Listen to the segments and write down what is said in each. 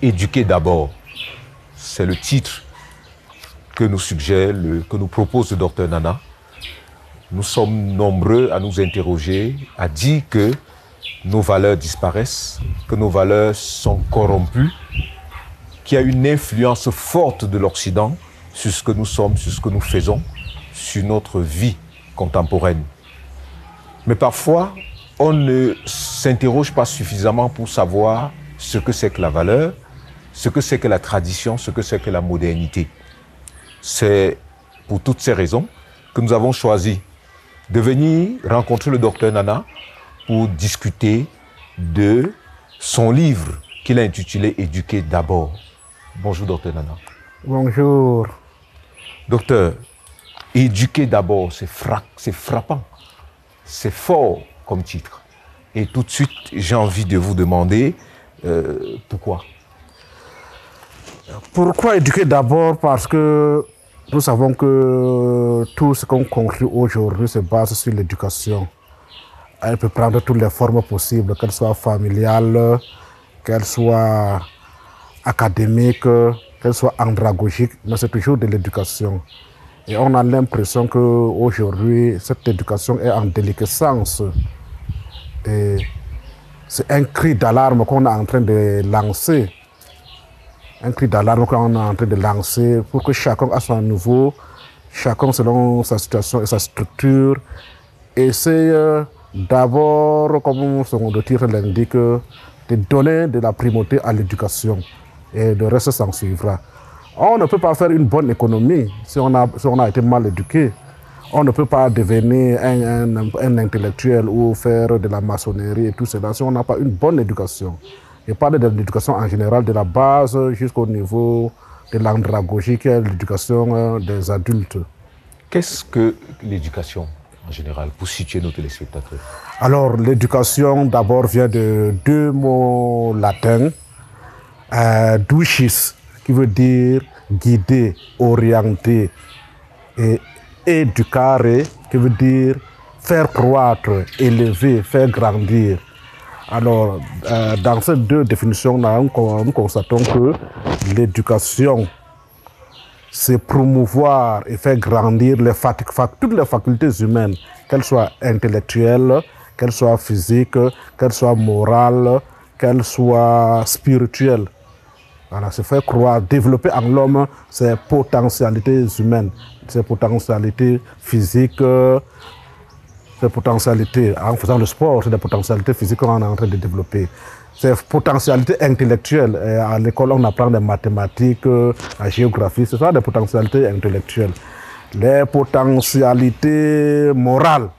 Éduquer d'abord, c'est le titre que nous suggère, que nous propose le docteur Nana. Nous sommes nombreux à nous interroger, à dire que nos valeurs disparaissent, que nos valeurs sont corrompues, qu'il y a une influence forte de l'Occident sur ce que nous sommes, sur ce que nous faisons, sur notre vie contemporaine. Mais parfois, on ne s'interroge pas suffisamment pour savoir ce que c'est que la valeur, ce que c'est que la tradition, ce que c'est que la modernité. C'est pour toutes ces raisons que nous avons choisi de venir rencontrer le docteur Nana pour discuter de son livre qu'il a intitulé « Éduquer d'abord ». Bonjour, docteur Nana. Bonjour. Docteur, éduquer d'abord, c'est frappant, c'est fort comme titre. Et tout de suite, j'ai envie de vous demander pourquoi. Pourquoi éduquer d'abord? Parce que nous savons que tout ce qu'on construit aujourd'hui se base sur l'éducation. Elle peut prendre toutes les formes possibles, qu'elles soient familiales, qu'elles soient académiques, qu'elles soient andragogiques, mais c'est toujours de l'éducation. Et on a l'impression qu'aujourd'hui, cette éducation est en déliquescence. Et c'est un cri d'alarme qu'on est en train de lancer. Un cri d'alarme qu'on est en train de lancer pour que chacun à son niveau, chacun selon sa situation et sa structure, essaye d'abord, comme son titre l'indique, de donner de la primauté à l'éducation. Et le reste s'en suivra. On ne peut pas faire une bonne économie si on a été mal éduqué. On ne peut pas devenir un intellectuel ou faire de la maçonnerie et tout cela si on n'a pas une bonne éducation. Je parle de l'éducation en général, de la base jusqu'au niveau de l'andragogie, qui est l'éducation des adultes. Qu'est-ce que l'éducation en général, pour situer nos téléspectateurs? Alors, l'éducation d'abord vient de deux mots latins, ducis, qui veut dire guider, orienter, et educare, qui veut dire faire croître, élever, faire grandir. Alors, dans ces deux définitions-là, nous constatons que l'éducation, c'est promouvoir et faire grandir toutes les facultés humaines, qu'elles soient intellectuelles, qu'elles soient physiques, qu'elles soient morales, qu'elles soient spirituelles. Voilà, c'est faire croire, développer en l'homme ses potentialités humaines, ses potentialités physiques, ses potentialités, en faisant le sport, c'est des potentialités physiques qu'on est en train de développer. Ces potentialités intellectuelles, à l'école on apprend des mathématiques, la géographie, ce sont des potentialités intellectuelles. Les potentialités morales,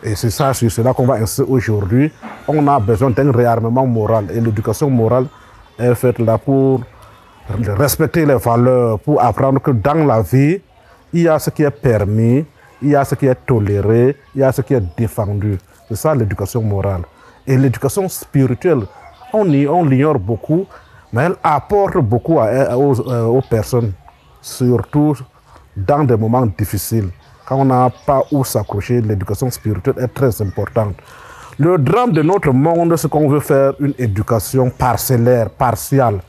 et c'est ça, sur cela qu'on va insister aujourd'hui, on a besoin d'un réarmement moral. Et l'éducation morale est faite là pour respecter les valeurs, pour apprendre que dans la vie, il y a ce qui est permis, il y a ce qui est toléré, il y a ce qui est défendu. C'est ça l'éducation morale. Et l'éducation spirituelle, on l'ignore beaucoup, mais elle apporte beaucoup aux personnes, surtout dans des moments difficiles. Quand on n'a pas où s'accrocher, l'éducation spirituelle est très importante. Le drame de notre monde, c'est qu'on veut faire une éducation parcellaire, partiale.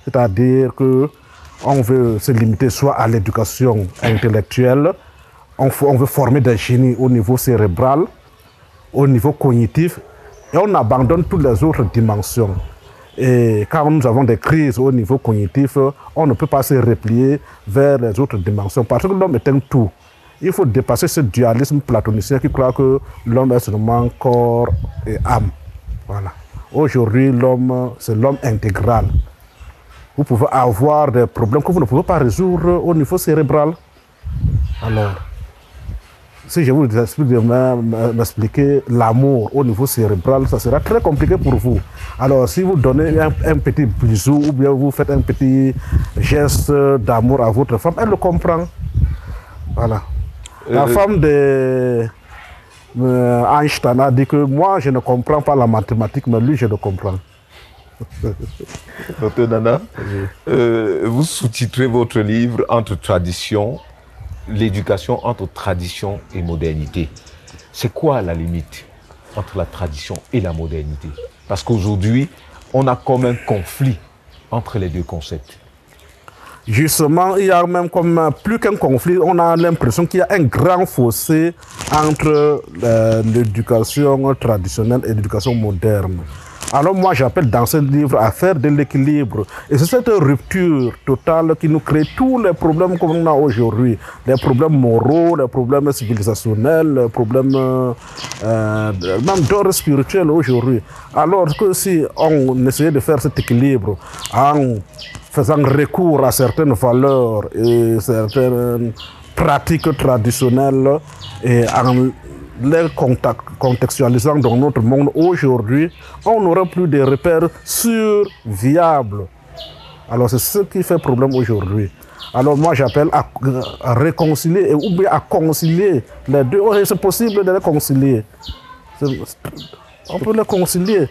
C'est-à-dire qu'on veut se limiter soit à l'éducation intellectuelle, on veut former des génies au niveau cérébral, au niveau cognitif, et on abandonne toutes les autres dimensions. Et quand nous avons des crises au niveau cognitif, on ne peut pas se replier vers les autres dimensions, parce que l'homme est un tout. Il faut dépasser ce dualisme platonicien qui croit que l'homme est seulement corps et âme. Voilà. Aujourd'hui, l'homme, c'est l'homme intégral. Vous pouvez avoir des problèmes que vous ne pouvez pas résoudre au niveau cérébral. Alors, si je vous explique de m'expliquer l'amour au niveau cérébral, ça sera très compliqué pour vous. Alors, si vous donnez un petit bisou ou bien vous faites un petit geste d'amour à votre femme, elle le comprend. Voilà. La femme de Einstein a dit que moi, je ne comprends pas la mathématique, mais lui, je le comprends. Docteur Nana, vous sous-titrez votre livre « Entre tradition », l'éducation entre tradition et modernité. C'est quoi la limite entre la tradition et la modernité? Parce qu'aujourd'hui, on a comme un conflit entre les deux concepts? Justement, il y a même comme plus qu'un conflit, on a l'impression qu'il y a un grand fossé entre l'éducation traditionnelle et l'éducation moderne. Alors moi, j'appelle dans ce livre à faire de l'équilibre. Et c'est cette rupture totale qui nous crée tous les problèmes qu'on a aujourd'hui. Les problèmes moraux, les problèmes civilisationnels, les problèmes même d'ordre spirituel aujourd'hui. Alors que si on essayait de faire cet équilibre en faisant recours à certaines valeurs et certaines pratiques traditionnelles et en les contextualisant dans notre monde aujourd'hui, on n'aura plus de repères sûrs, viables. Alors c'est ce qui fait problème aujourd'hui. Alors moi j'appelle à réconcilier ou bien à concilier les deux. C'est possible de les concilier. On peut les concilier.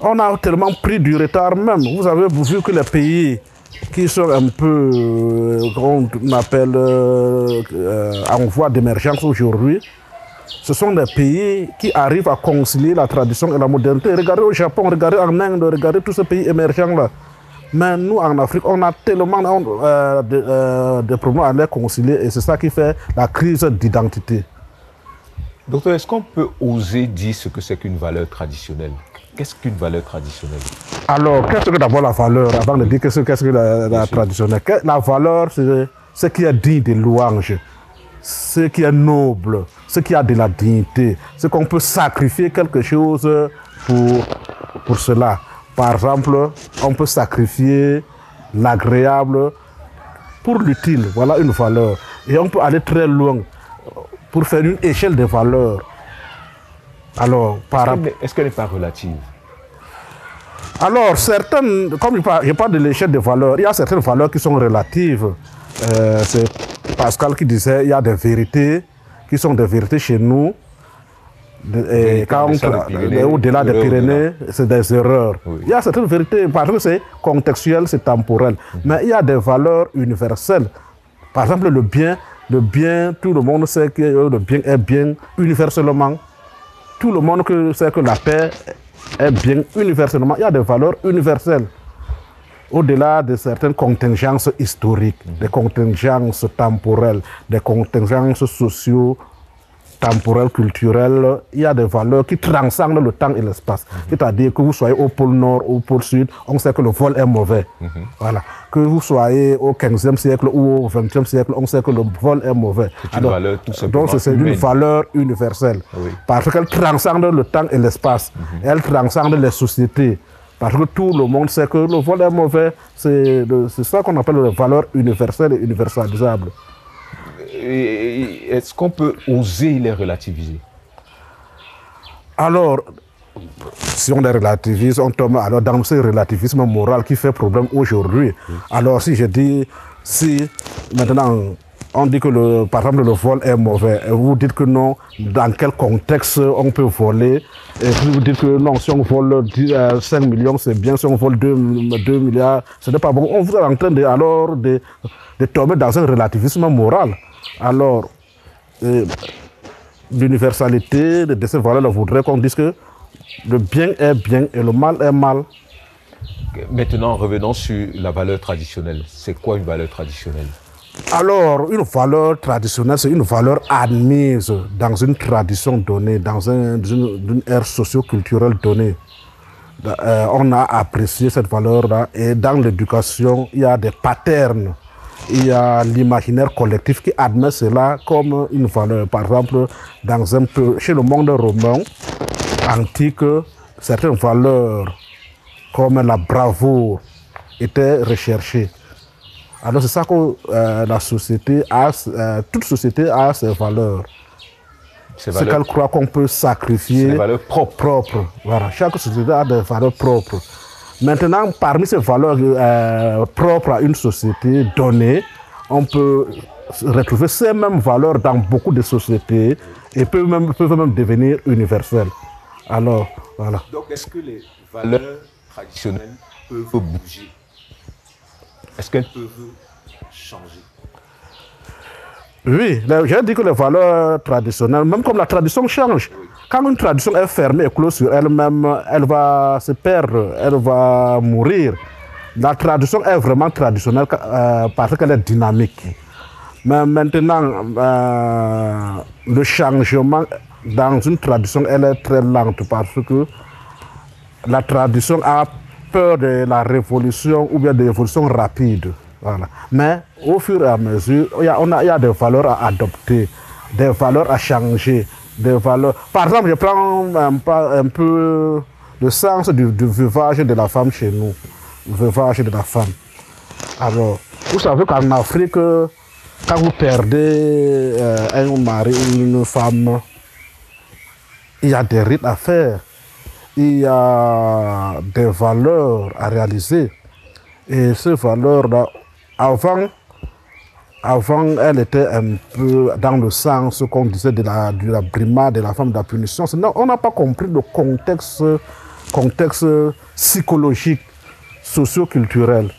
On a tellement pris du retard même. Vous avez vu que les pays qui sont un peu, qu'on appelle en voie d'émergence aujourd'hui, ce sont des pays qui arrivent à concilier la tradition et la modernité. Regardez au Japon, regardez en Inde, regardez tous ces pays émergents-là. Mais nous, en Afrique, on a tellement de problèmes à les concilier et c'est ça qui fait la crise d'identité. Docteur, est-ce qu'on peut oser dire ce que c'est qu'une valeur traditionnelle? Qu'est-ce qu'une valeur traditionnelle? Alors, qu'est-ce que d'abord la valeur, avant de dire qu'est-ce que la traditionnelle? La valeur, c'est ce qui est dit de louange, ce qui est noble, ce qui a de la dignité, ce qu'on peut sacrifier quelque chose pour cela. Par exemple, on peut sacrifier l'agréable pour l'utile, voilà une valeur. Et on peut aller très loin pour faire une échelle de valeurs. Alors, est-ce qu'elle n'est pas relative? Alors, certaines, comme je parle de l'échelle de valeurs, il y a certaines valeurs qui sont relatives. C'est Pascal qui disait il y a des vérités qui sont des vérités chez nous. Au-delà des Pyrénées, c'est des erreurs. Oui. Il y a certaines vérités, parce que c'est contextuel, c'est temporel. Mais il y a des valeurs universelles. Par exemple, le bien, tout le monde sait que le bien est bien universellement. Tout le monde sait que la paix est bien universellement. Il y a des valeurs universelles. Au-delà de certaines contingences historiques, des contingences temporelles, des contingences sociaux, temporelles, culturelles, il y a des valeurs qui transcendent le temps et l'espace. C'est-à-dire que vous soyez au pôle Nord ou au pôle Sud, on sait que le vol est mauvais. Voilà. Que vous soyez au 15e siècle ou au 20e siècle, on sait que le vol est mauvais. C'est une valeur tout simplement donc c'est une valeur universelle. Oui. Parce qu'elle transcende le temps et l'espace. Elle transcende les sociétés. Parce que tout le monde sait que le vol est mauvais. C'est ça qu'on appelle les valeurs universelles et universalisables. Est-ce qu'on peut oser les relativiser? Alors, si on les relativise, on tombe alors dans ce relativisme moral qui fait problème aujourd'hui. Alors si je dis, si maintenant on dit que par exemple le vol est mauvais, et vous dites que non, dans quel contexte on peut voler, et vous dites que non, si on vole 5 millions c'est bien, si on vole 2 milliards, ce n'est pas bon. On vous est en train de tomber dans un relativisme moral. Alors, l'universalité de ces valeurs voudrait qu'on dise que le bien est bien et le mal est mal. Maintenant, revenons sur la valeur traditionnelle. C'est quoi une valeur traditionnelle? Alors, une valeur traditionnelle, c'est une valeur admise dans une tradition donnée, dans une ère socio-culturelle donnée. On a apprécié cette valeur-là et dans l'éducation, il y a des patterns. Il y a l'imaginaire collectif qui admet cela comme une valeur. Par exemple, chez le monde romain antique, certaines valeurs comme la bravoure étaient recherchées. Alors c'est ça que la société a, toute société a ses valeurs. C'est qu'elle croit qu'on peut sacrifier. Ses valeurs propres. Voilà, chaque société a des valeurs propres. Maintenant, parmi ces valeurs propres à une société donnée, on peut retrouver ces mêmes valeurs dans beaucoup de sociétés et peuvent même devenir universelles. Alors, voilà. Donc, est-ce que les valeurs traditionnelles peuvent bouger? Est-ce qu'elles peuvent changer? Oui, j'ai dit que les valeurs traditionnelles, même comme la tradition change, quand une tradition est fermée et close sur elle-même, elle va se perdre, elle va mourir. La tradition est vraiment traditionnelle parce qu'elle est dynamique. Mais maintenant, le changement dans une tradition, elle est très lente parce que la tradition a peur de la révolution ou bien de l'évolution rapide. Voilà. Mais au fur et à mesure, il y a des valeurs à adopter, des valeurs à changer, des valeurs. Par exemple, je prends un peu le sens du veuvage de la femme chez nous. Le veuvage de la femme. Alors, vous savez qu'en Afrique, quand vous perdez un mari ou une femme, il y a des rites à faire. Il y a des valeurs à réaliser. Et ces valeurs-là, avant, elles étaient un peu dans le sens qu'on disait de la brimade de la femme, de la punition. Sinon, on n'a pas compris le contexte psychologique, socio-culturel.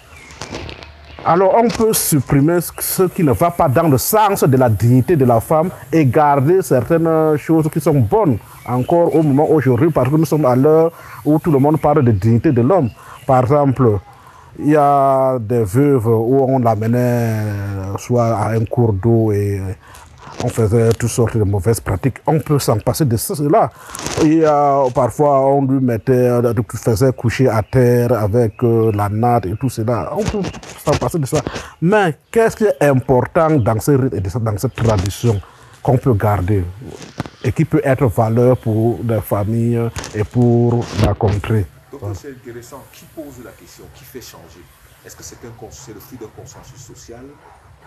Alors, on peut supprimer ce qui ne va pas dans le sens de la dignité de la femme et garder certaines choses qui sont bonnes encore au moment aujourd'hui, parce que nous sommes à l'heure où tout le monde parle de dignité de l'homme. Par exemple, il y a des veuves où on l'amenait soit à un cours d'eau et on faisait toutes sortes de mauvaises pratiques. On peut s'en passer de cela. Parfois, on lui faisait coucher à terre avec la natte et tout cela. On peut s'en passer de ça. Mais qu'est-ce qui est important dans ces rites et dans cette tradition qu'on peut garder et qui peut être valeur pour les familles et pour la contrée? Donc c'est intéressant. Qui pose la question? Qui fait changer? Est-ce que c'est le fruit d'un consensus social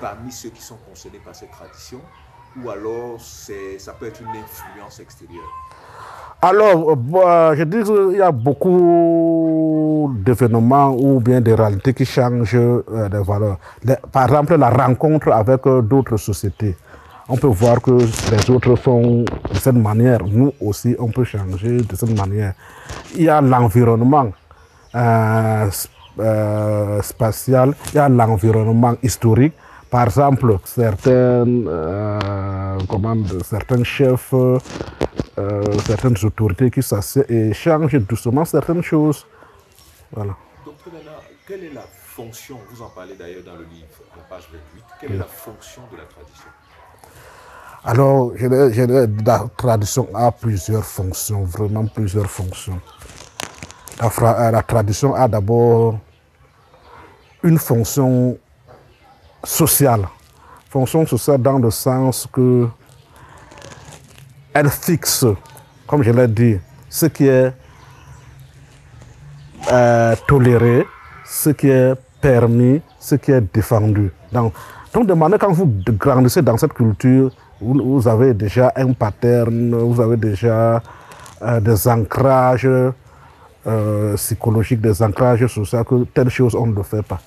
parmi ceux qui sont concernés par cette tradition? Ou alors ça peut être une influence extérieure? Alors, je dis qu'il y a beaucoup d'événements ou bien de réalités qui changent les valeurs. Par exemple, la rencontre avec d'autres sociétés. On peut voir que les autres font de cette manière. Nous aussi, on peut changer de cette manière. Il y a l'environnement spatial, il y a l'environnement historique. Par exemple, certains chefs, certaines autorités qui s'assiedent et changent doucement certaines choses. Voilà. Docteur Nana, quelle est la fonction, vous en parlez d'ailleurs dans le livre, la page 28, quelle est la fonction de la tradition? Alors, la tradition a plusieurs fonctions, vraiment plusieurs fonctions. La tradition a d'abord une fonction sociale. Fonction sociale dans le sens que elle fixe, comme je l'ai dit, ce qui est toléré, ce qui est permis, ce qui est défendu. Donc de manière, quand vous grandissez dans cette culture, vous avez déjà un pattern, vous avez déjà des ancrages psychologiques, des ancrages sociaux, que telle chose on ne le fait pas.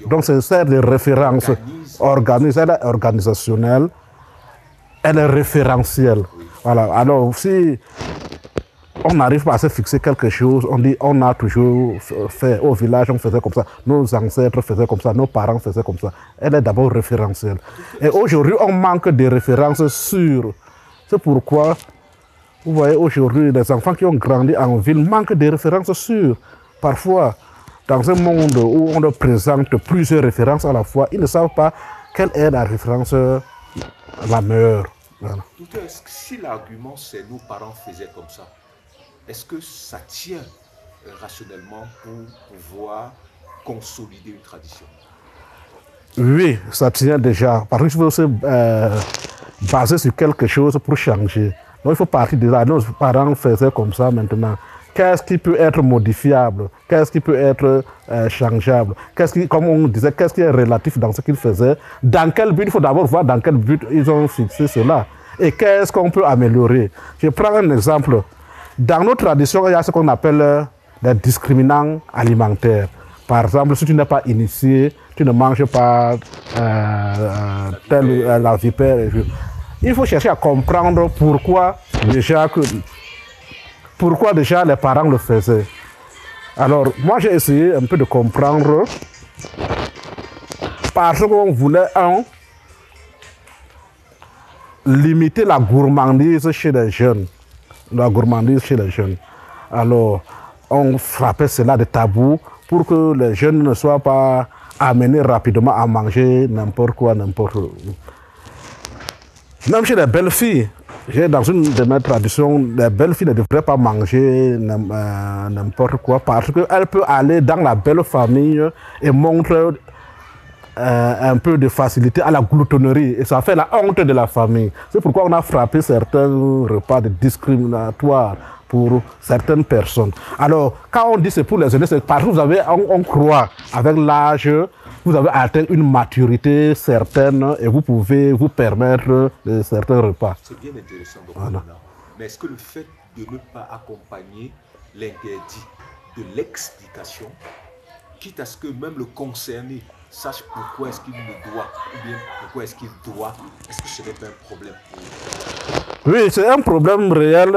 Donc c'est des références elle est organisationnelle, elle est référentielle. Voilà. Alors si on n'arrive pas à se fixer quelque chose, on dit on a toujours fait au village, on faisait comme ça, nos ancêtres faisaient comme ça, nos parents faisaient comme ça. Elle est d'abord référentielle. Et aujourd'hui, on manque de références sûres. C'est pourquoi, vous voyez, aujourd'hui, les enfants qui ont grandi en ville manquent de références sûres. Parfois, dans un monde où on leur présente plusieurs références à la fois, ils ne savent pas quelle est la référence la meilleure. Voilà. Docteur, si l'argument c'est nos parents faisaient comme ça, est-ce que ça tient rationnellement pour pouvoir consolider une tradition? Oui, ça tient déjà. Parce qu'il faut se baser sur quelque chose pour changer. Donc il faut partir de là. Nos parents faisaient comme ça maintenant. Qu'est-ce qui peut être modifiable? Qu'est-ce qui peut être changeable? Comme on disait, qu'est-ce qui est relatif dans ce qu'ils faisaient? Dans quel but? Il faut d'abord voir dans quel but ils ont fixé cela. Et qu'est-ce qu'on peut améliorer? Je prends un exemple. Dans nos traditions, il y a ce qu'on appelle les discriminants alimentaires. Par exemple, si tu n'es pas initié, tu ne manges pas la vipère. Il faut chercher à comprendre pourquoi déjà les parents le faisaient. Alors, moi j'ai essayé un peu de comprendre parce qu'on voulait, limiter la gourmandise chez les jeunes. Alors, on frappait cela de tabou pour que les jeunes ne soient pas amenés rapidement à manger n'importe quoi, n'importe où. Même chez les belles filles, dans une de mes traditions, les belles filles ne devraient pas manger n'importe quoi parce qu'elles peuvent aller dans la belle famille et montrer un peu de facilité à la gloutonnerie et ça fait la honte de la famille. C'est pourquoi on a frappé certains repas discriminatoires pour certaines personnes. Alors, quand on dit c'est pour les jeunes, c'est parce que on croit avec l'âge, vous avez atteint une maturité certaine et vous pouvez vous permettre certains repas. C'est bien intéressant, voilà. Mais est-ce que le fait de ne pas accompagner l'interdit de l'explication, quitte à ce que même le concerné sache pourquoi est-ce qu'il ne doit, ou bien pourquoi est-ce qu'il doit, est-ce que ce n'est pas un problème pour eux? Oui, c'est un problème réel.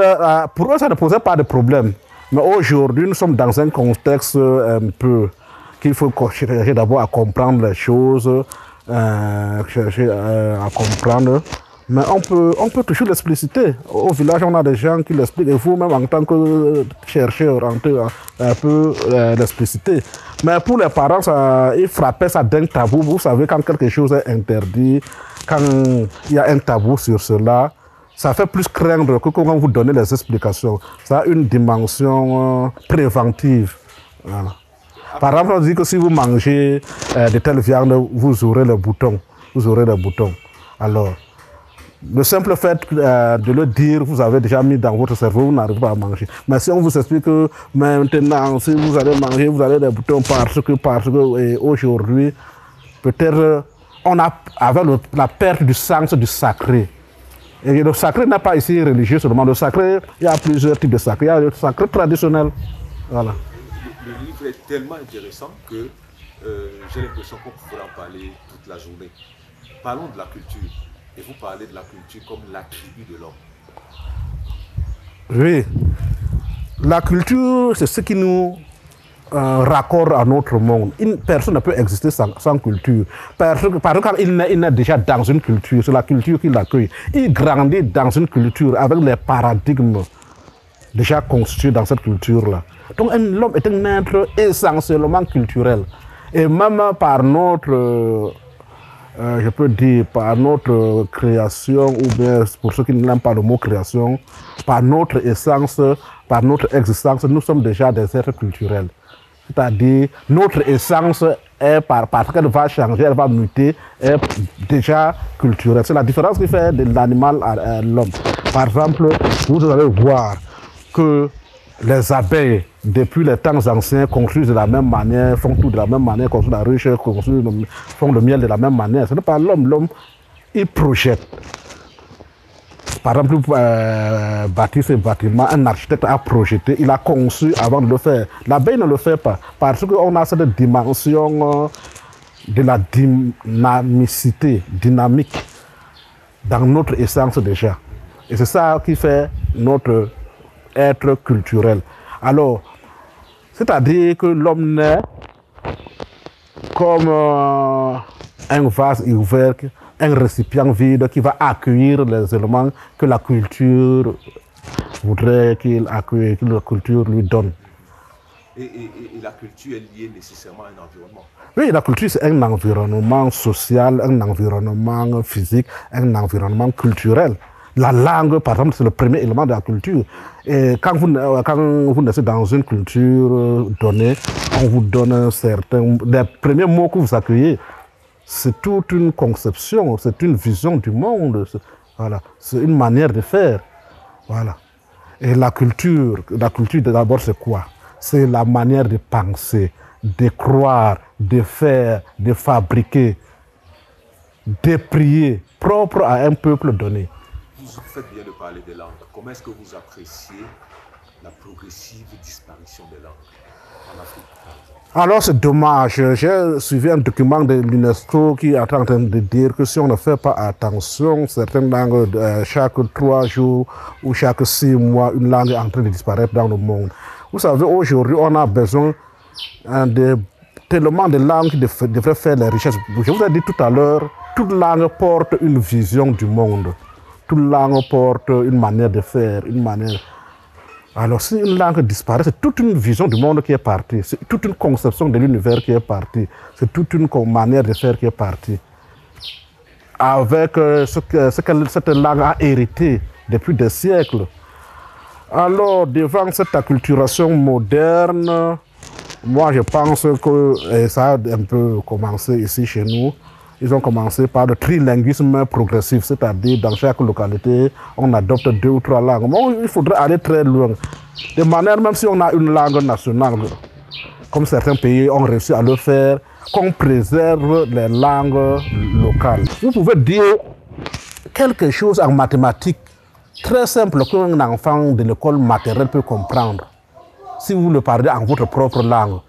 Pour eux, ça ne posait pas de problème. Mais aujourd'hui, nous sommes dans un contexte un peu qu'il faut chercher d'abord à comprendre les choses, chercher à comprendre. Mais on peut toujours l'expliciter. Au village, on a des gens qui l'expliquent. Et vous-même, en tant que chercheur, un peu l'expliciter. Mais pour les parents, ils frappaient ça d'un tabou. Vous savez, quand quelque chose est interdit, quand il y a un tabou sur cela, ça fait plus craindre que quand vous donnez les explications. Ça a une dimension préventive. Voilà. Par exemple, on dit que si vous mangez de telles viandes, vous aurez le bouton. Vous aurez le bouton. Alors, le simple fait de le dire, vous avez déjà mis dans votre cerveau, vous n'arrivez pas à manger. Mais si on vous explique que maintenant, si vous allez manger, vous avez des boutons parce que aujourd'hui, peut-être, on a, avec la perte du sens du sacré. Et le sacré n'est pas ici religieux seulement. Le sacré, il y a plusieurs types de sacré. Il y a le sacré traditionnel. Voilà. Le livre est tellement intéressant que j'ai l'impression qu'on pourrait en parler toute la journée. Parlons de la culture. Et vous parlez de la culture comme l'attribut de l'homme. Oui. La culture, c'est ce qui nous raccorde à notre monde. Une personne ne peut exister sans culture. Parce que quand il naît déjà dans une culture, c'est la culture qui l'accueille. Il grandit dans une culture avec les paradigmes déjà constitués dans cette culture-là. Donc l'homme est un être essentiellement culturel. Et même par notre... je peux dire par notre création, ou bien pour ceux qui n'aiment pas le mot création, par notre essence, par notre existence, nous sommes déjà des êtres culturels. C'est-à-dire, notre essence, est parce qu'elle va changer, elle va muter, est déjà culturelle. C'est la différence qui fait de l'animal à l'homme. Par exemple, vous allez voir que les abeilles, depuis les temps anciens, construisent de la même manière, font tout de la même manière, construisent la ruche, font le miel de la même manière. Ce n'est pas l'homme. L'homme, il projette. Par exemple, bâtir ce bâtiment, un architecte a projeté, il a conçu avant de le faire. L'abeille ne le fait pas, parce qu'on a cette dimension de la dynamicité, dynamique, dans notre essence déjà. Et c'est ça qui fait notre être culturel. Alors, c'est-à-dire que l'homme naît comme un vase ouvert, un récipient vide qui va accueillir les éléments que la culture voudrait qu'il accueille, que la culture lui donne. Et la culture est liée nécessairement à un environnement. Oui, la culture c'est un environnement social, un environnement physique, un environnement culturel. La langue, par exemple, c'est le premier élément de la culture. Et quand vous naissez dans une culture donnée, on vous donne les premiers mots que vous accueillez. C'est toute une conception, c'est une vision du monde. Voilà. C'est une manière de faire. Voilà. Et la culture d'abord, c'est quoi? C'est la manière de penser, de croire, de faire, de fabriquer, de prier, propre à un peuple donné. Vous faites bien de parler des langues. Comment est-ce que vous appréciez la progressive disparition des langues en Afrique, par exemple? Alors c'est dommage. J'ai suivi un document de l'UNESCO qui est en train de dire que si on ne fait pas attention, certaines langues, chaque 3 jours ou chaque 6 mois, une langue est en train de disparaître dans le monde. Vous savez, aujourd'hui, on a besoin tellement de langues qui devraient faire les richesses. Je vous ai dit tout à l'heure, toute langue porte une vision du monde. Toute langue porte une manière de faire, une manière. Alors, si une langue disparaît, c'est toute une vision du monde qui est partie, c'est toute une conception de l'univers qui est partie, c'est toute une manière de faire qui est partie. Avec ce que cette langue a hérité depuis des siècles. Alors, devant cette acculturation moderne, moi je pense que ça a un peu commencé ici chez nous. Ils ont commencé par le trilinguisme progressif, c'est-à-dire dans chaque localité, on adopte 2 ou 3 langues. Bon, il faudrait aller très loin. De manière, même si on a une langue nationale, comme certains pays ont réussi à le faire, qu'on préserve les langues locales. Vous pouvez dire quelque chose en mathématiques très simple qu'un enfant de l'école maternelle peut comprendre, si vous le parlez en votre propre langue.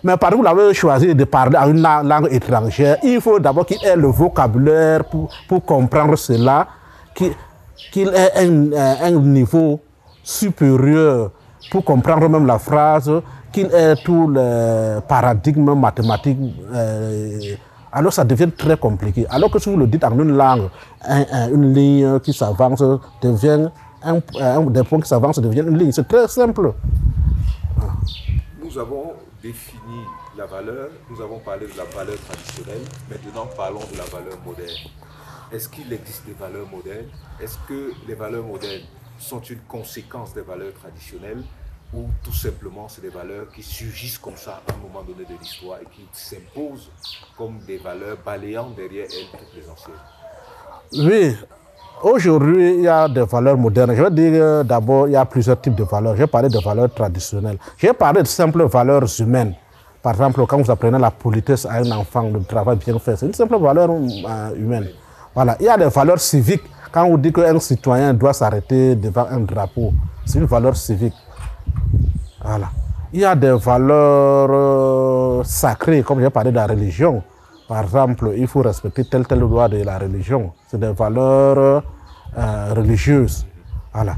Mais par exemple, vous avez choisi de parler en une langue étrangère, il faut d'abord qu'il ait le vocabulaire pour comprendre cela, qu'il ait un niveau supérieur pour comprendre même la phrase, qu'il ait tous les paradigmes mathématiques. Alors ça devient très compliqué. Alors que si vous le dites en une langue, une ligne qui s'avance devient, des points qui s'avancent devient une ligne. C'est très simple. Nous avons défini la valeur, nous avons parlé de la valeur traditionnelle, maintenant parlons de la valeur moderne. Est-ce qu'il existe des valeurs modernes? Est-ce que les valeurs modernes sont une conséquence des valeurs traditionnelles ou tout simplement c'est des valeurs qui surgissent comme ça à un moment donné de l'histoire et qui s'imposent comme des valeurs balayant derrière elles toutes les anciennes? Oui, aujourd'hui il y a des valeurs modernes. Je veux dire d'abord il y a plusieurs types de valeurs. J'ai parlé de valeurs traditionnelles. J'ai parlé de simples valeurs humaines. Par exemple, quand vous apprenez la politesse à un enfant, le travail bien fait, c'est une simple valeur humaine. Voilà. Il y a des valeurs civiques. Quand on dit qu'un citoyen doit s'arrêter devant un drapeau, c'est une valeur civique. Voilà. Il y a des valeurs sacrées, comme j'ai parlé de la religion. Par exemple, il faut respecter telle loi de la religion. C'est des valeurs religieuses. Voilà.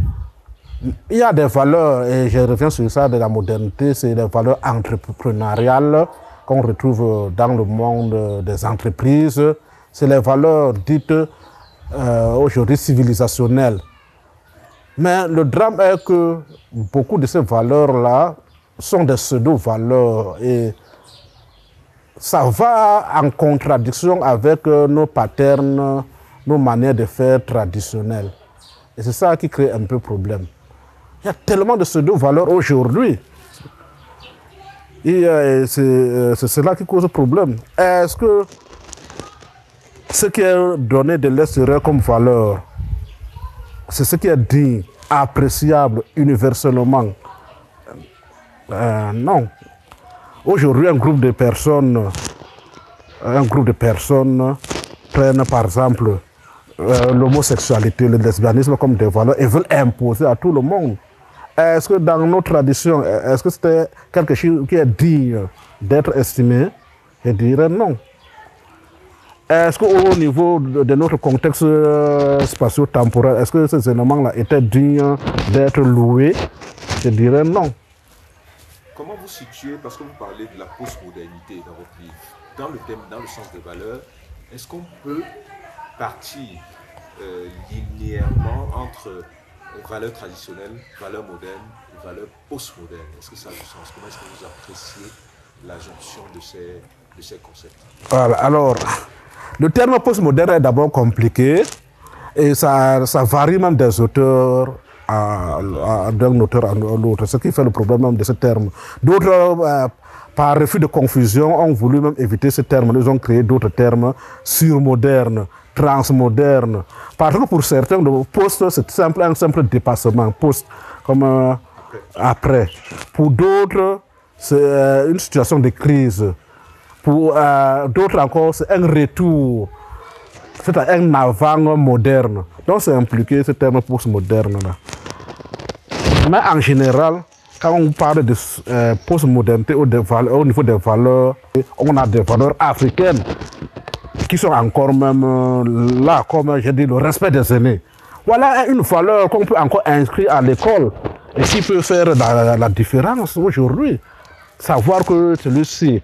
Il y a des valeurs, et je reviens sur ça, de la modernité, c'est des valeurs entrepreneuriales qu'on retrouve dans le monde des entreprises. C'est les valeurs dites aujourd'hui civilisationnelles. Mais le drame est que beaucoup de ces valeurs-là sont des pseudo-valeurs et ça va en contradiction avec nos patterns, nos manières de faire traditionnelles. Et c'est ça qui crée un peu problème. Il y a tellement de pseudo-valeurs aujourd'hui. Et c'est cela qui cause problème. Est-ce que ce qui est donné de l'extérieur comme valeur, c'est ce qui est dit, appréciable universellement? Non. Aujourd'hui, un groupe de personnes prennent par exemple l'homosexualité, le lesbianisme comme des valeurs et veulent imposer à tout le monde. Est-ce que dans nos traditions, est-ce que c'était quelque chose qui est digne d'être estimé? Je dirais non. Est-ce qu'au niveau de notre contexte spatio-temporel, est-ce que ces éléments-là étaient dignes d'être loués? Je dirais non. Comment vous situez, parce que vous parlez de la postmodernité dans votre livre, dans le thème, dans le sens des valeurs, est-ce qu'on peut partir linéairement entre valeurs traditionnelles, valeurs modernes et valeurs postmodernes? Est-ce que ça a du sens? Comment est-ce que vous appréciez la jonction de ces concepts? Voilà, alors, le terme postmoderne est d'abord compliqué et ça varie même des auteurs d'un auteur à l'autre, ce qui fait le problème même de ce terme. D'autres, par refus de confusion, ont voulu même éviter ce terme. Ils ont créé d'autres termes surmodernes, transmodernes. Parce que pour certains, le post, c'est un simple dépassement. Post, comme après. Pour d'autres, c'est une situation de crise. Pour d'autres encore, c'est un retour. C'est un avant moderne. Donc c'est impliqué ce terme postmoderne-là. Mais en général, quand on parle de postmodernité au niveau des valeurs, on a des valeurs africaines qui sont encore même là, comme j'ai dit, le respect des aînés. Voilà une valeur qu'on peut encore inscrire à l'école et qui peut faire la différence aujourd'hui. Savoir que celui-ci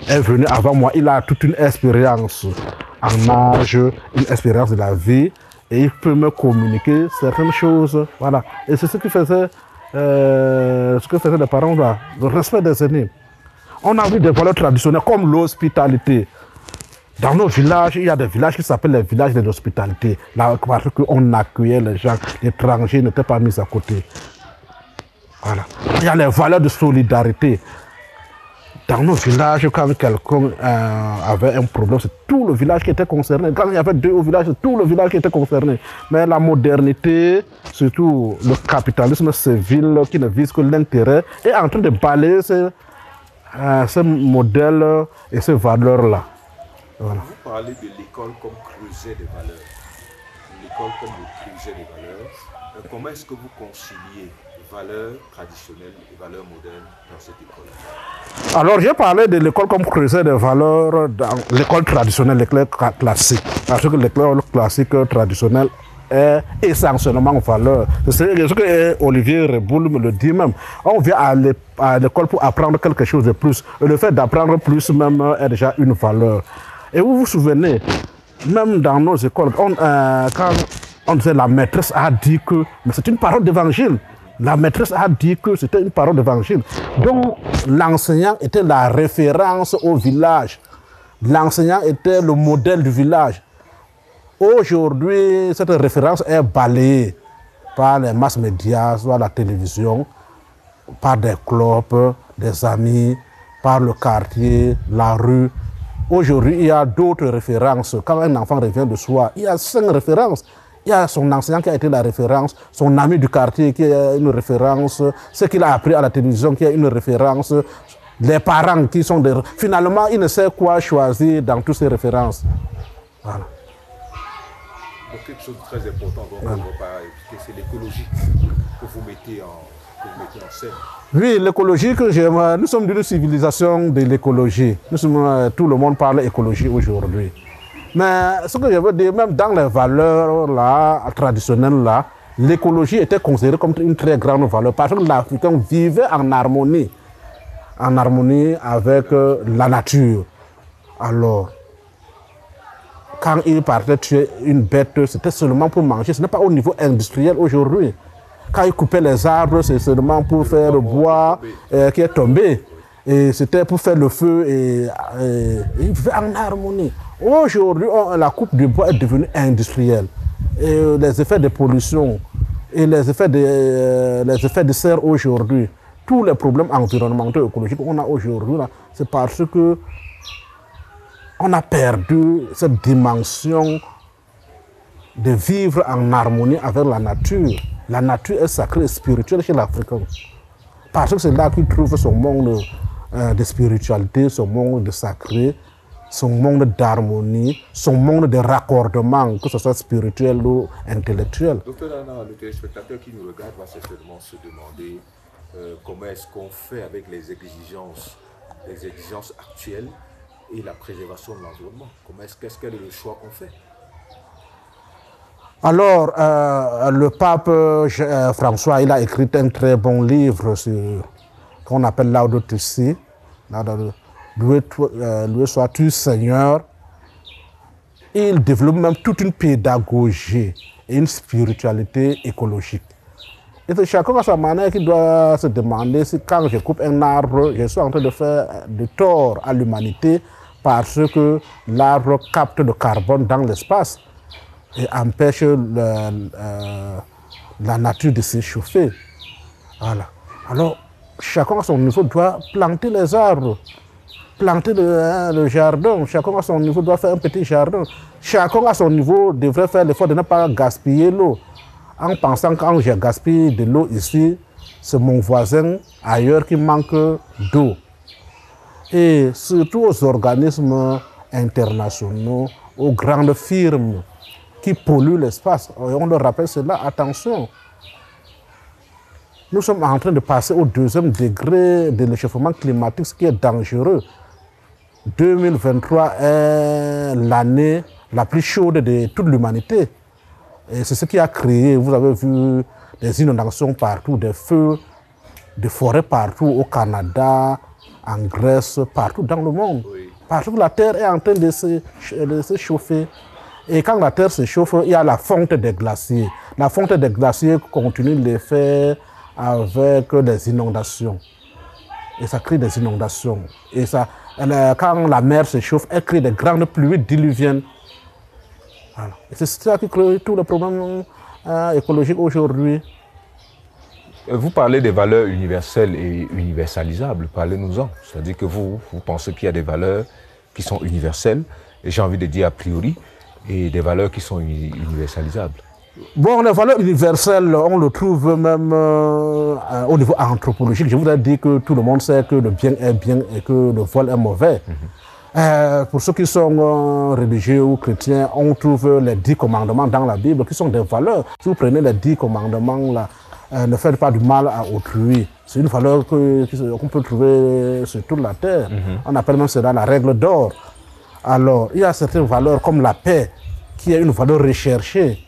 est venu avant moi, il a toute une expérience en âge, une expérience de la vie, et il peut me communiquer certaines choses. Voilà. Et c'est ce qui faisait ce que faisaient les parents là, le respect des aînés. On a vu des valeurs traditionnelles comme l'hospitalité. Dans nos villages, il y a des villages qui s'appellent les villages de l'hospitalité. Là, parce qu'on accueillait les gens, les étrangers n'étaient pas mis à côté. Voilà. Il y a les valeurs de solidarité. Dans nos villages, quand quelqu'un avait un problème, c'est tout le village qui était concerné. Quand il y avait 2 au village, c'est tout le village qui était concerné. Mais la modernité, surtout le capitalisme civil qui ne vise que l'intérêt, est en train de balayer ce modèle et ces valeurs-là. Voilà. Vous parlez de l'école comme creuset des valeurs. L'école comme le creuset des valeurs. Comment est-ce que vous conciliez valeurs traditionnelles et valeurs modernes dans cette école? Alors, j'ai parlé de l'école comme creuset des valeurs dans l'école traditionnelle, l'école classique. Parce que l'école classique traditionnelle est essentiellement valeur. C'est ce que Olivier Reboul me le dit même. On vient à l'école pour apprendre quelque chose de plus. Et le fait d'apprendre plus même est déjà une valeur. Et vous vous souvenez, même dans nos écoles, quand on disait la maîtresse a dit que, mais c'est une parole d'évangile. La maîtresse a dit que c'était une parole d'évangile. Donc l'enseignant était la référence au village. L'enseignant était le modèle du village. Aujourd'hui, cette référence est balayée par les masses médias, soit la télévision, par des clubs, des amis, par le quartier, la rue. Aujourd'hui, il y a d'autres références. Quand un enfant revient de soi, il y a 5 références. Il y a son enseignant qui a été la référence, son ami du quartier qui a une référence, ce qu'il a appris à la télévision qui a une référence, les parents qui sont des... Finalement, il ne sait quoi choisir dans toutes ces références. Voilà. Donc, quelque chose de très important dont on ne va pas expliquer, c'est l'écologie que vous mettez en scène. Oui, l'écologie que j'aime, nous sommes d'une civilisation de l'écologie. Tout le monde parle écologie aujourd'hui. Mais ce que je veux dire, même dans les valeurs là, traditionnelles, là, l'écologie était considérée comme une très grande valeur parce que l'Africain vivait en harmonie avec la nature. Alors, quand il partait tuer une bête, c'était seulement pour manger, ce n'est pas au niveau industriel aujourd'hui. Quand il coupait les arbres, c'est seulement pour faire le bois qui est tombé. Et c'était pour faire le feu et il vivait en harmonie. Aujourd'hui, la coupe du bois est devenue industrielle. Et les effets de pollution et les effets de serre aujourd'hui, tous les problèmes environnementaux et écologiques qu'on a aujourd'hui, c'est parce que on a perdu cette dimension de vivre en harmonie avec la nature. La nature est sacrée et spirituelle chez l'Africain. Parce que c'est là qu'il trouve son monde de spiritualité, son monde de sacré, son monde d'harmonie, son monde de raccordement, que ce soit spirituel ou intellectuel. Docteur Nana, le téléspectateur qui nous regarde va certainement se demander comment est-ce qu'on fait avec les exigences actuelles et la préservation de l'environnement. Quel est le choix qu'on fait? Alors, le pape François, il a écrit un très bon livre qu'on appelle Laudato Si. Loué sois-tu Seigneur. Il développe même toute une pédagogie et une spiritualité écologique. Et chacun à sa manière qui doit se demander si quand je coupe un arbre, je suis en train de faire du tort à l'humanité parce que l'arbre capte le carbone dans l'espace et empêche la nature de s'échauffer. Voilà. Alors, chacun à son niveau doit planter les arbres, planter le jardin. Chacun à son niveau doit faire un petit jardin. Chacun à son niveau devrait faire l'effort de ne pas gaspiller l'eau. En pensant que quand je gaspille de l'eau ici, c'est mon voisin ailleurs qui manque d'eau. Et surtout aux organismes internationaux, aux grandes firmes qui polluent l'espace. On leur rappelle cela, attention. Nous sommes en train de passer au 2e degré de l'échauffement climatique, ce qui est dangereux. 2023 est l'année la plus chaude de toute l'humanité. Et c'est ce qui a créé, vous avez vu, des inondations partout, des feux, des forêts partout au Canada, en Grèce, partout dans le monde. Oui. Parce que la Terre est en train de se chauffer. Et quand la Terre se chauffe, il y a la fonte des glaciers. La fonte des glaciers continue l'effet avec des inondations. Et ça crée des inondations. Et ça, quand la mer se chauffe, elle crée des grandes pluies diluviennes. Voilà. Et c'est ça qui crée tous les problèmes écologiques aujourd'hui. Vous parlez des valeurs universelles et universalisables. Parlez-nous-en. C'est-à-dire que vous pensez qu'il y a des valeurs qui sont universelles, et j'ai envie de dire a priori, et des valeurs qui sont universalisables. Bon, les valeurs universelles, on le trouve même au niveau anthropologique. Je vous ai dit que tout le monde sait que le bien est bien et que le vol est mauvais. Pour ceux qui sont religieux ou chrétiens, on trouve les 10 commandements dans la Bible qui sont des valeurs. Si vous prenez les 10 commandements, là, ne faites pas du mal à autrui. C'est une valeur qu'on peut trouver sur toute la terre. On appelle même cela la règle d'or. Alors, il y a certaines valeurs comme la paix, qui est une valeur recherchée.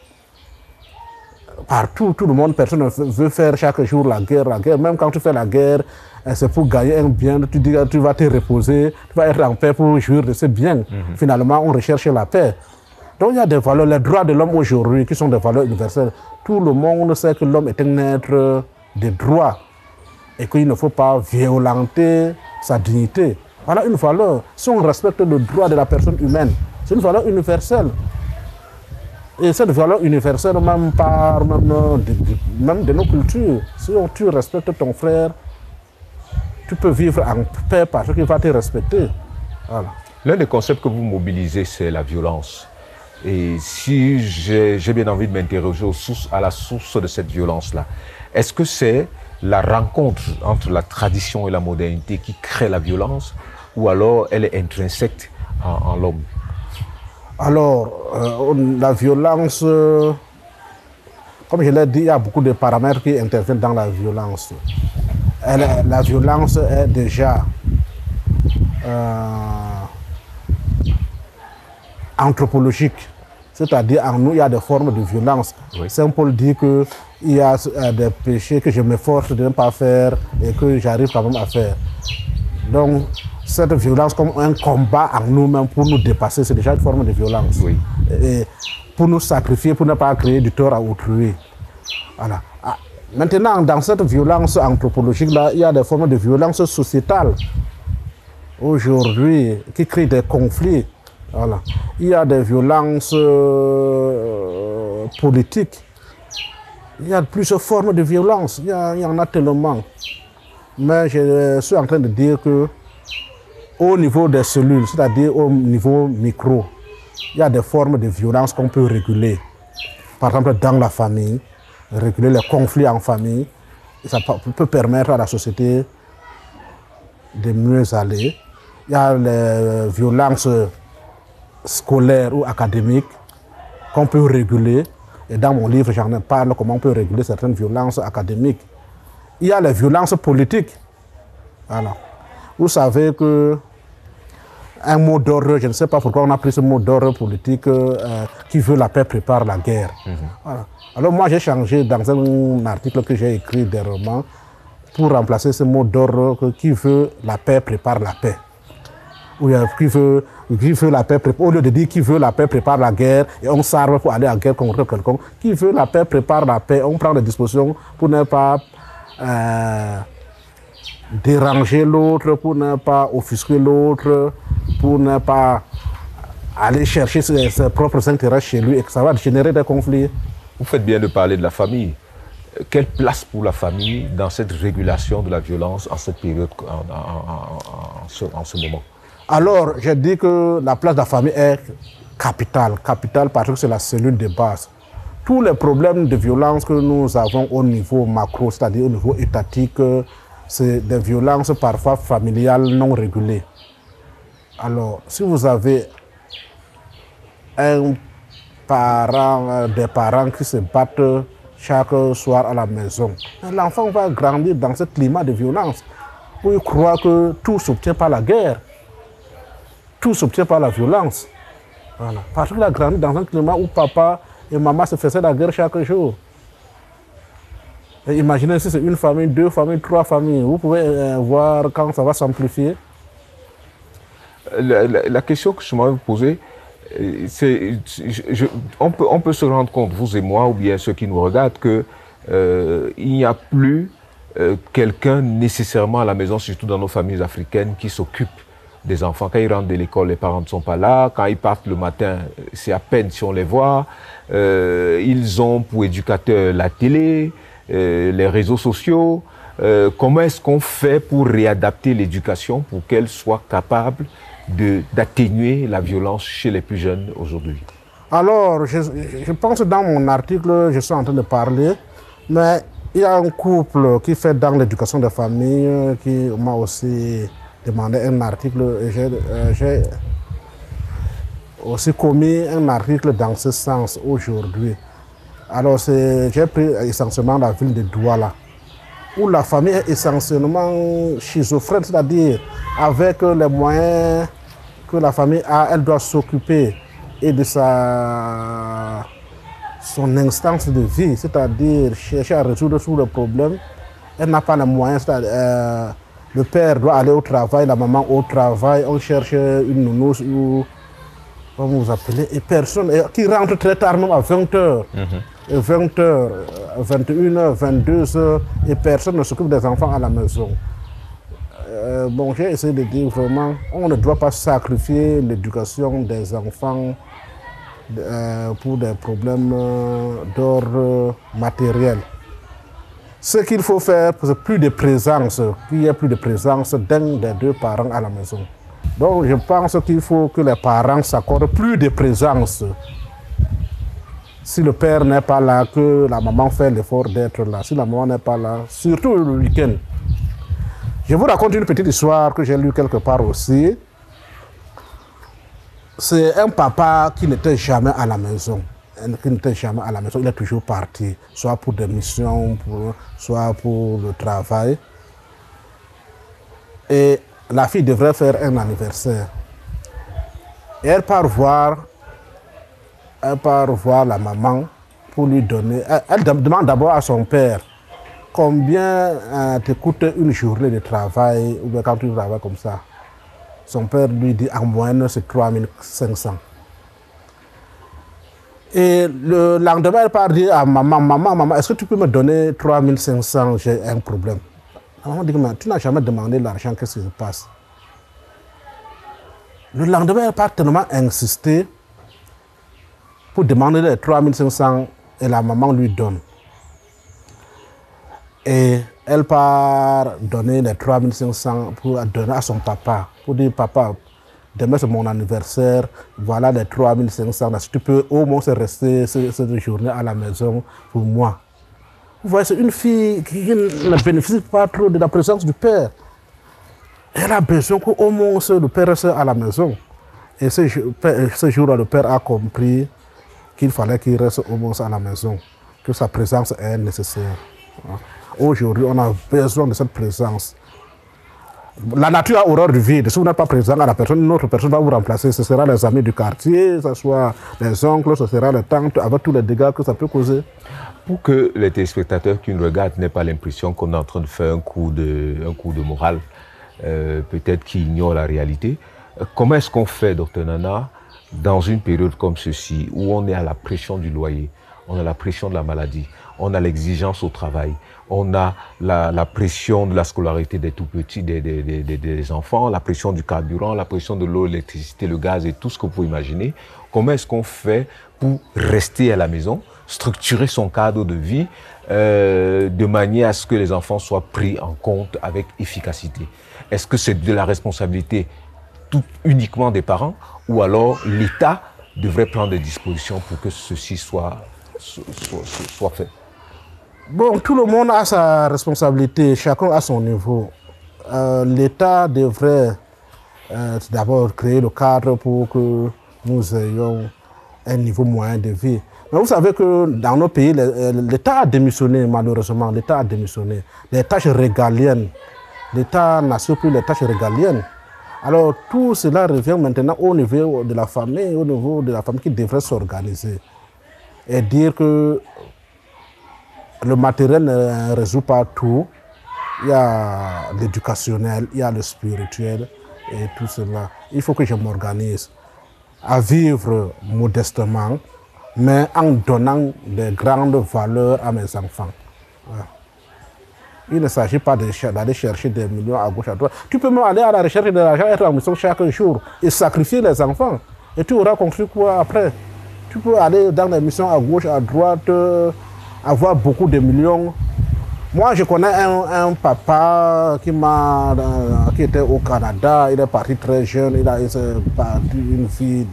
Partout, tout le monde, personne ne veut faire chaque jour la guerre. Même quand tu fais la guerre, c'est pour gagner un bien. Tu dis que tu vas te reposer, tu vas être en paix pour jouir de ce bien. Finalement, on recherche la paix. Donc il y a des valeurs, les droits de l'homme aujourd'hui qui sont des valeurs universelles. Tout le monde sait que l'homme est un être de droit et qu'il ne faut pas violenter sa dignité. Voilà une valeur. Si on respecte le droit de la personne humaine, c'est une valeur universelle. Et cette valeur universelle, même de nos cultures, si tu respectes ton frère, tu peux vivre en paix parce qu'il va te respecter. Voilà. L'un des concepts que vous mobilisez, c'est la violence. Et si j'ai bien envie de m'interroger à la source de cette violence-là, est-ce que c'est la rencontre entre la tradition et la modernité qui crée la violence, ou alors elle est intrinsèque en l'homme? Alors, la violence, comme je l'ai dit, il y a beaucoup de paramètres qui interviennent dans la violence. La violence est déjà anthropologique, c'est-à-dire en nous, il y a des formes de violence. Oui. Saint Paul dit qu'il y a des péchés que je m'efforce de ne pas faire et que j'arrive quand même à faire. Donc, cette violence comme un combat en nous-mêmes pour nous dépasser, c'est déjà une forme de violence. Oui. Et pour nous sacrifier, pour ne pas créer du tort à autrui. Voilà. Maintenant, dans cette violence anthropologique-là, il y a des formes de violence sociétale. Aujourd'hui, qui créent des conflits. Voilà. Il y a des violences politiques. Il y a plusieurs formes de violence. Il y en a tellement. Mais je suis en train de dire que au niveau des cellules, c'est-à-dire au niveau micro, il y a des formes de violence qu'on peut réguler. Par exemple, dans la famille, réguler les conflits en famille, ça peut permettre à la société de mieux aller. Il y a les violences scolaires ou académiques qu'on peut réguler. Et dans mon livre, j'en parle comment on peut réguler certaines violences académiques. Il y a les violences politiques. Voilà. Vous savez que un mot d'ordre, je ne sais pas pourquoi on a pris ce mot d'ordre politique, qui veut la paix prépare la guerre. Voilà. Alors moi j'ai changé dans un article que j'ai écrit dernièrement pour remplacer ce mot d'ordre qui veut la paix prépare la paix. Ou qui veut la paix prépare, au lieu de dire qui veut la paix prépare la guerre et on s'arme pour aller en guerre contre quelqu'un, qui veut la paix prépare la paix, on prend des dispositions pour ne pas déranger l'autre, pour ne pas offusquer l'autre, pour ne pas aller chercher ses propres intérêts chez lui et que ça va générer des conflits. Vous faites bien de parler de la famille. Quelle place pour la famille dans cette régulation de la violence en cette période, en ce moment? Alors, j'ai dit que la place de la famille est capitale. Capitale parce que c'est la cellule de base. Tous les problèmes de violence que nous avons au niveau macro, c'est-à-dire au niveau étatique, c'est des violences parfois familiales non régulées. Alors, si vous avez des parents qui se battent chaque soir à la maison, l'enfant va grandir dans ce climat de violence où il croit que tout s'obtient par la guerre, tout s'obtient par la violence. Voilà. Parce qu'il a grandi dans un climat où papa et maman se faisaient la guerre chaque jour. Et imaginez si c'est une famille, 2 familles, 3 familles. Vous pouvez voir quand ça va s'amplifier. La question que je m'avais posée, c'est on peut se rendre compte, vous et moi, ou bien ceux qui nous regardent, qu'il n'y a plus quelqu'un nécessairement à la maison, surtout dans nos familles africaines, qui s'occupe des enfants. Quand ils rentrent de l'école, les parents ne sont pas là. Quand ils partent le matin, c'est à peine si on les voit. Ils ont pour éducateur la télé, les réseaux sociaux. Comment est-ce qu'on fait pour réadapter l'éducation pour qu'elle soit capable d'atténuer la violence chez les plus jeunes aujourd'hui? Alors, je pense que dans mon article, je suis en train de parler, mais il y a un couple qui fait dans l'éducation des familles qui m'a aussi demandé un article et j'ai aussi commis un article dans ce sens aujourd'hui. Alors, j'ai pris essentiellement la ville de Douala, où la famille est essentiellement schizophrène, c'est-à-dire avec les moyens que la famille a, elle doit s'occuper et de son instance de vie, c'est-à-dire chercher à résoudre tous les problèmes. Elle n'a pas les moyens, le père doit aller au travail, la maman au travail, on cherche une nounou ou comment vous appelez, et personne, qui rentre très tard, même à 20h. 20h, 21h, 22h, et personne ne s'occupe des enfants à la maison. Bon, j'ai essayé de dire vraiment, on ne doit pas sacrifier l'éducation des enfants pour des problèmes d'ordre matériel. Ce qu'il faut faire, c'est plus de présence, qu'il y ait plus de présence d'un des deux parents à la maison. Donc je pense qu'il faut que les parents s'accordent plus de présence. Si le père n'est pas là, que la maman fait l'effort d'être là. Si la maman n'est pas là, surtout le week-end. Je vous raconte une petite histoire que j'ai lue quelque part aussi. C'est un papa qui n'était jamais à la maison. Il est toujours parti, soit pour des missions, soit pour le travail. Et la fille devrait faire un anniversaire. Et elle part voir la maman pour lui donner. Elle demande d'abord à son père combien te coûte une journée de travail, ou bien quand tu travailles comme ça. Son père lui dit en moyenne c'est 3500. Et le lendemain, elle part dire à maman, est-ce que tu peux me donner 3500, j'ai un problème. La maman dit, mais tu n'as jamais demandé l'argent, qu'est-ce qui se passe? Le lendemain, elle part tellement insister pour demander les 3500 et la maman lui donne. Et elle part donner les 3500 pour donner à son papa, pour dire, papa, demain c'est mon anniversaire, voilà les 3500, si tu peux au moins rester cette journée à la maison pour moi. Vous voyez, c'est une fille qui ne bénéficie pas trop de la présence du père. Elle a besoin qu'au moins le père reste à la maison. Et ce jour-là, le père a compris qu'il fallait qu'il reste au moins à la maison, que sa présence est nécessaire. Aujourd'hui, on a besoin de cette présence. La nature a horreur du vide. Si vous n'êtes pas présent à la personne, une autre personne va vous remplacer. Ce sera les amis du quartier, ce sera les oncles, ce sera les tantes, avec tous les dégâts que ça peut causer. Pour que les téléspectateurs qui nous regardent n'aient pas l'impression qu'on est en train de faire un coup de morale, peut-être qu'ils ignorent la réalité, comment est-ce qu'on fait, Dr Nana, dans une période comme ceci, où on est à la pression du loyer, on a la pression de la maladie, on a l'exigence au travail, on a la pression de la scolarité des tout-petits, des enfants, la pression du carburant, la pression de l'eau, l'électricité, le gaz et tout ce que vous pouvez imaginer. Comment est-ce qu'on fait pour rester à la maison, structurer son cadre de vie de manière à ce que les enfants soient pris en compte avec efficacité? Est-ce que c'est de la responsabilité uniquement des parents ou alors l'État devrait prendre des dispositions pour que ceci soit fait? Bon, tout le monde a sa responsabilité, chacun à son niveau. L'État devrait d'abord créer le cadre pour que nous ayons un niveau moyen de vie. Mais vous savez que dans nos pays, l'État a démissionné, malheureusement, l'État a démissionné. Les tâches régaliennes, l'État n'assure plus les tâches régaliennes. Alors tout cela revient maintenant au niveau de la famille, qui devrait s'organiser et dire que le matériel ne résout pas tout. Il y a l'éducationnel, il y a le spirituel et tout cela. Il faut que je m'organise à vivre modestement, mais en donnant de grandes valeurs à mes enfants. Ouais. Il ne s'agit pas d'aller chercher des millions à gauche, à droite. Tu peux même aller à la recherche de l'argent, être en mission chaque jour et sacrifier les enfants. Et tu auras construit quoi après? Tu peux aller dans des missions à gauche, à droite, avoir beaucoup de millions. Moi, je connais un papa qui était au Canada. Il est parti très jeune. Il a parti une vie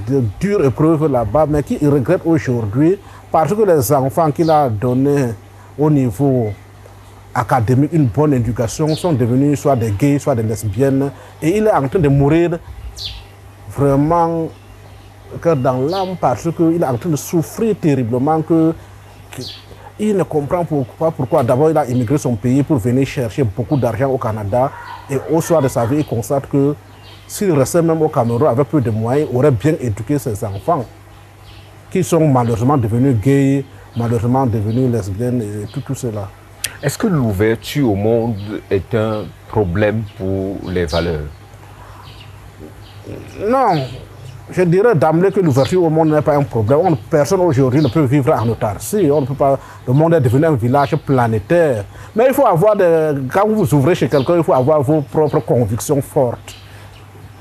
de dure épreuve là-bas, mais qui regrette aujourd'hui parce que les enfants qu'il a donnés au niveau académique, une bonne éducation, sont devenus soit des gays, soit des lesbiennes. Et il est en train de mourir vraiment dans l'âme parce qu'il est en train de souffrir terriblement. Il ne comprend pas pourquoi. D'abord, il a immigré son pays pour venir chercher beaucoup d'argent au Canada. Et au soir de sa vie, il constate que s'il restait même au Cameroun avec peu de moyens, il aurait bien éduqué ses enfants qui sont malheureusement devenus gays, malheureusement devenus lesbiennes et tout cela. Est-ce que l'ouverture au monde est un problème pour les valeurs? Non, je dirais d'emblée que l'ouverture au monde n'est pas un problème. Personne aujourd'hui ne peut vivre en autarcie. On ne peut pas, le monde est devenu un village planétaire. Mais il faut avoir quand vous ouvrez chez quelqu'un, il faut avoir vos propres convictions fortes.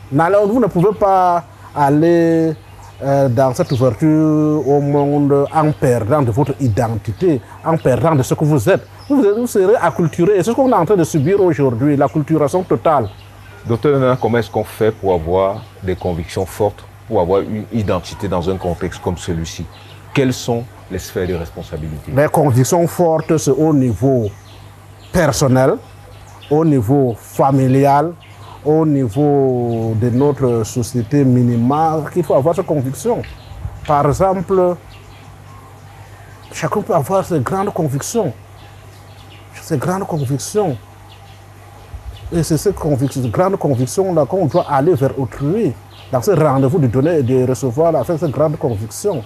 Vous ne pouvez pas aller dans cette ouverture au monde en perdant de votre identité, en perdant de ce que vous êtes. Vous serez acculturé. Et c'est ce qu'on est en train de subir aujourd'hui, l'acculturation totale. Docteur Nana, comment est-ce qu'on fait pour avoir des convictions fortes, pour avoir une identité dans un contexte comme celui-ci? Quelles sont les sphères de responsabilité? Les convictions fortes, c'est au niveau personnel, au niveau familial, au niveau de notre société minimale, qu'il faut avoir ces convictions. Par exemple, chacun peut avoir ses grandes convictions. Ces grandes convictions. Et c'est ces grandes convictions-là qu'on doit aller vers autrui. Dans ce rendez-vous de donner et de recevoir, là, avec ces grandes convictions.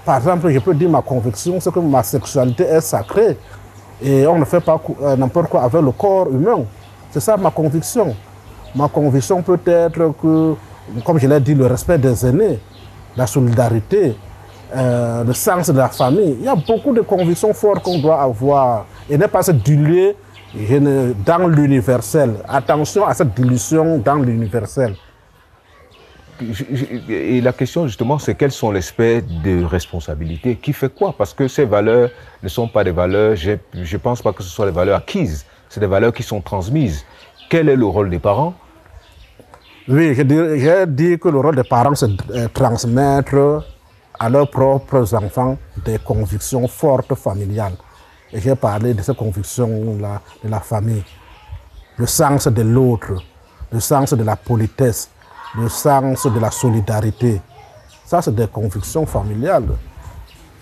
Par exemple, je peux dire ma conviction, c'est que ma sexualité est sacrée. Et on ne fait pas n'importe quoi avec le corps humain. C'est ça ma conviction. Ma conviction peut être que, comme je l'ai dit, le respect des aînés, la solidarité, le sens de la famille. Il y a beaucoup de convictions fortes qu'on doit avoir. Et ne pas se diluer dans l'universel. Attention à cette dilution dans l'universel. Et la question justement, c'est quelles sont les sphères de responsabilité? Qui fait quoi? Parce que ces valeurs ne sont pas des valeurs, je ne pense pas que ce soit des valeurs acquises. C'est des valeurs qui sont transmises. Quel est le rôle des parents? Oui, j'ai dit que le rôle des parents, c'est de transmettre à leurs propres enfants des convictions fortes familiales. Et j'ai parlé de ces convictions-là, de la famille. Le sens de l'autre, le sens de la politesse, le sens de la solidarité. Ça, c'est des convictions familiales.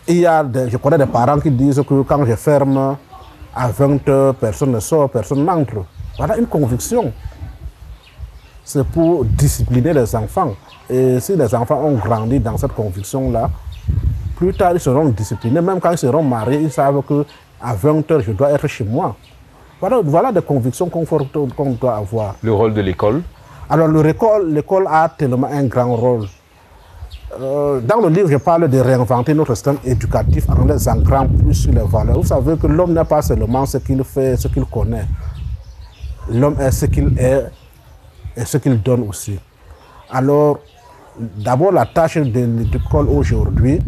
Je connais des parents qui disent que quand je ferme à 20 heures, personne ne sort, personne n'entre. Voilà une conviction. C'est pour discipliner les enfants. Et si les enfants ont grandi dans cette conviction-là, plus tard, ils seront disciplinés. Même quand ils seront mariés, ils savent qu'à 20 heures, je dois être chez moi. Voilà des convictions qu'on doit avoir. Le rôle de l'école? Alors, l'école a tellement un grand rôle. Dans le livre, je parle de réinventer notre système éducatif en les ancrant plus sur les valeurs. Vous savez que l'homme n'est pas seulement ce qu'il fait, ce qu'il connaît. L'homme est ce qu'il est et ce qu'il donne aussi. Alors, d'abord, la tâche de l'école aujourd'hui,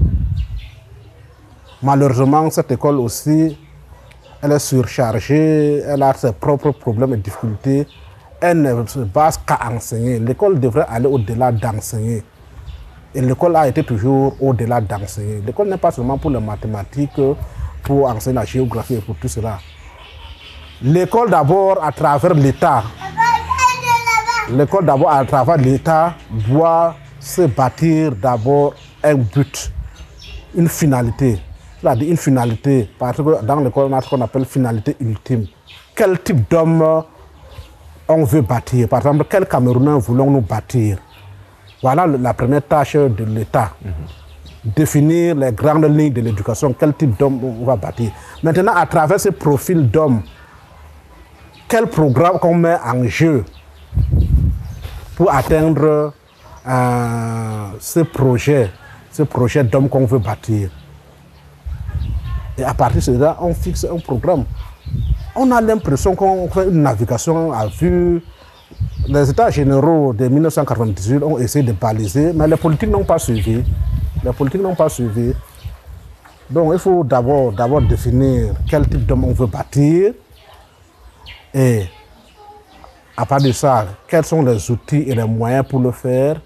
malheureusement, cette école aussi, elle est surchargée, elle a ses propres problèmes et difficultés. Elle ne se base qu'à enseigner. L'école devrait aller au-delà d'enseigner. Et l'école a été toujours au-delà d'enseigner. L'école n'est pas seulement pour les mathématiques, pour enseigner la géographie et pour tout cela. L'école d'abord à travers l'État. L'école d'abord à travers l'État doit se bâtir d'abord un but, une finalité. C'est-à-dire une finalité, parce que dans l'école on a ce qu'on appelle finalité ultime. Quel type d'homme on veut bâtir? Par exemple, quel Camerounais voulons-nous bâtir? Voilà la première tâche de l'État. Définir les grandes lignes de l'éducation, quel type d'homme on va bâtir. Maintenant, à travers ce profil d'homme, quel programme qu'on met en jeu pour atteindre ce projet d'homme qu'on veut bâtir. Et à partir de là, on fixe un programme. On a l'impression qu'on fait une navigation à vue. Les États généraux de 1998 ont essayé de baliser, mais les politiques n'ont pas suivi. Les politiques n'ont pas suivi. Donc il faut d'abord définir quel type d'homme on veut bâtir. Et à part de ça, quels sont les outils et les moyens pour le faire?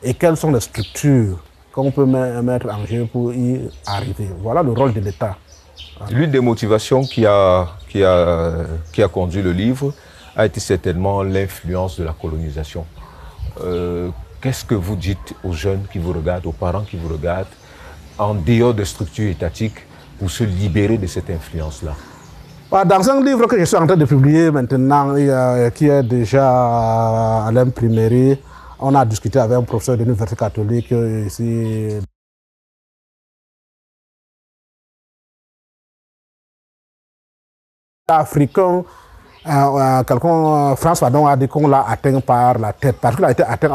Et quelles sont les structures qu'on peut mettre en jeu pour y arriver? Voilà le rôle de l'État. L'une des motivations qui a conduit le livre a été certainement l'influence de la colonisation. Qu'est-ce que vous dites aux jeunes qui vous regardent, aux parents qui vous regardent, en dehors des structures étatiques, pour se libérer de cette influence-là? Dans un livre que je suis en train de publier maintenant, qui est déjà à l'imprimerie, on a discuté avec un professeur de l'Université catholique ici. Africain, François Fanon a dit qu'on l'a atteint par la tête. Parce qu'il a été atteint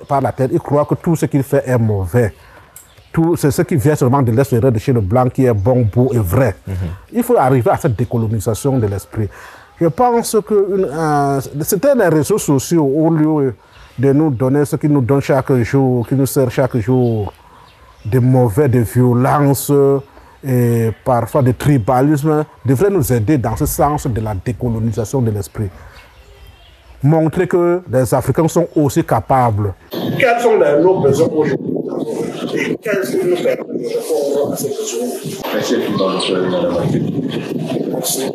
par la tête, il croit que tout ce qu'il fait est mauvais. C'est ce qui vient seulement de l'extérieur de chez le blanc qui est bon, beau et vrai. Il faut arriver à cette décolonisation de l'esprit. Je pense que c'était les réseaux sociaux, au lieu de nous donner ce qu'ils nous donnent chaque jour, qui nous sert chaque jour, de mauvais, de violence et parfois de tribalisme, devraient nous aider dans ce sens de la décolonisation de l'esprit. Montrer que les Africains sont aussi capables. Quels sont nos besoins aujourd'hui? Et qu'est-ce qui nous permet de répondre à ces besoins? Merci.